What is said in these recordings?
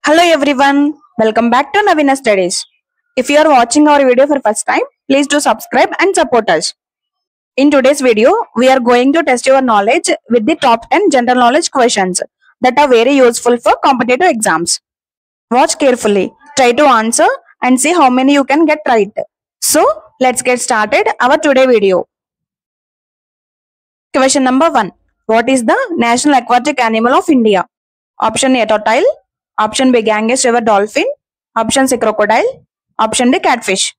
Hello everyone, welcome back to Navina Studies. If you are watching our video for first time, please do subscribe and support us. In today's video, we are going to test your knowledge with the top 10 general knowledge questions that are very useful for competitive exams. Watch carefully, try to answer and see how many you can get right. So, let's get started our today video. Question number 1. What is the national aquatic animal of India? Option A, tortoise. Option B, Ganges river dolphin. Option C, crocodile. Option D, catfish.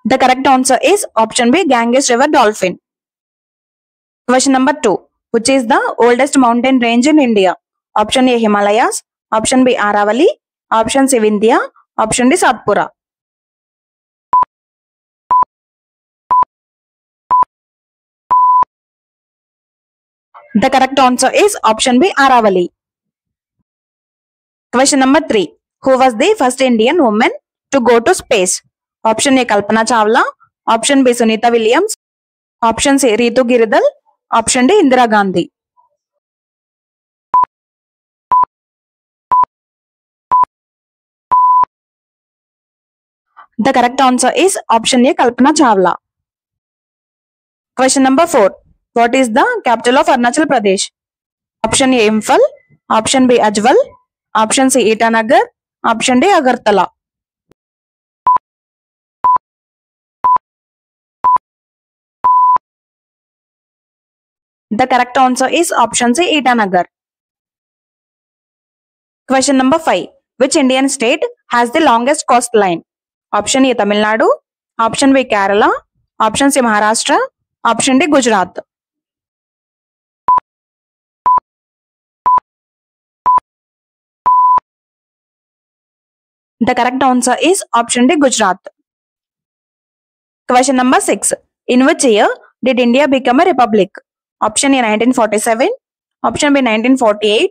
The correct answer is option B, Ganges river dolphin. Question number 2. Which is the oldest mountain range in India? Option A, Himalayas. Option B, Aravalli. Option C, Vindhya. Option D, Satpura. The correct answer is option B, Aravalli. Question number 3. Who was the first Indian woman to go to space? Option A, Kalpana Chawla. Option B, Sunita Williams. Option C, Ritu Giridhar. Option D, Indira Gandhi. The correct answer is option A, Kalpana Chawla. Question number 4. What is the capital of Arunachal Pradesh? Option A, Imphal. Option B, Ajwal. Option C, Itanagar. Option D, Agartala. The correct answer is option C, Itanagar. Question number 5. Which Indian state has the longest coastline? Option A, Tamil Nadu. Option B, Kerala. Option C, Maharashtra. Option D, Gujarat. The correct answer is option D, Gujarat. Question number 6. In which year did India become a republic? Option A, 1947. Option B, 1948.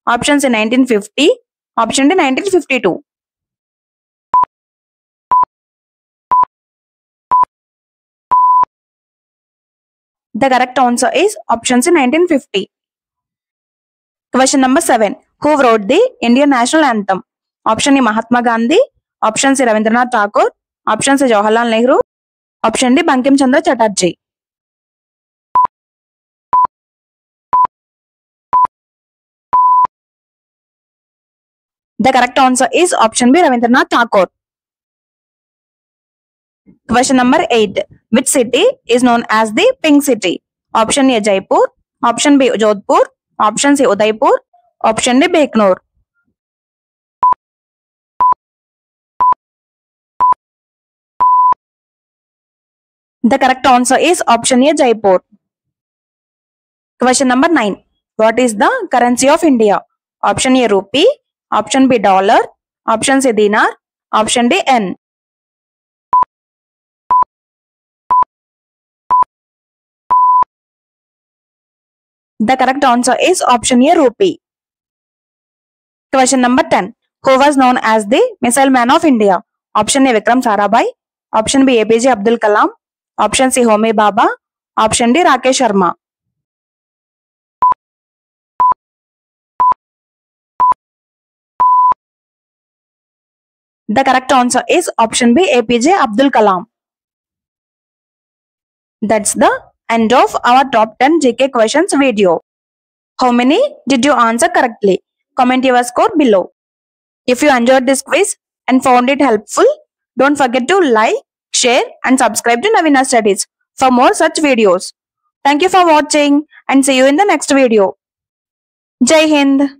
Option C, 1950. Option D, 1952. The correct answer is option C, 1950. Question number 7. Who wrote the Indian national anthem? Option A, Mahatma Gandhi. Option C, Rabindranath Tagore. Option C, Jawaharlal Nehru. Option D, Bankim Chandra Chatterjee. The correct answer is option B, Rabindranath Tagore. Question number 8. Which city is known as the Pink City? Option A, Jaipur. Option B, Jodhpur. Option C, Udaipur. Option D, Bekanur. The correct answer is option A, Jaipur. Question number 9. What is the currency of India? Option A, rupee. Option B, dollar. Option C, dinar. Option D, yen. The correct answer is option A, rupee. Question number 10. Who was known as the Missile Man of India? Option A, Vikram Sarabhai. Option B, APJ Abdul Kalam. Option C, Homi Bhabha. Option D, Rakesh Sharma. The correct answer is option B, APJ Abdul Kalam. That's the end of our top 10 GK questions video. How many did you answer correctly? Comment your score below. If you enjoyed this quiz and found it helpful, don't forget to like, share and subscribe to Navina Studies for more such videos. Thank you for watching and see you in the next video. Jai Hind!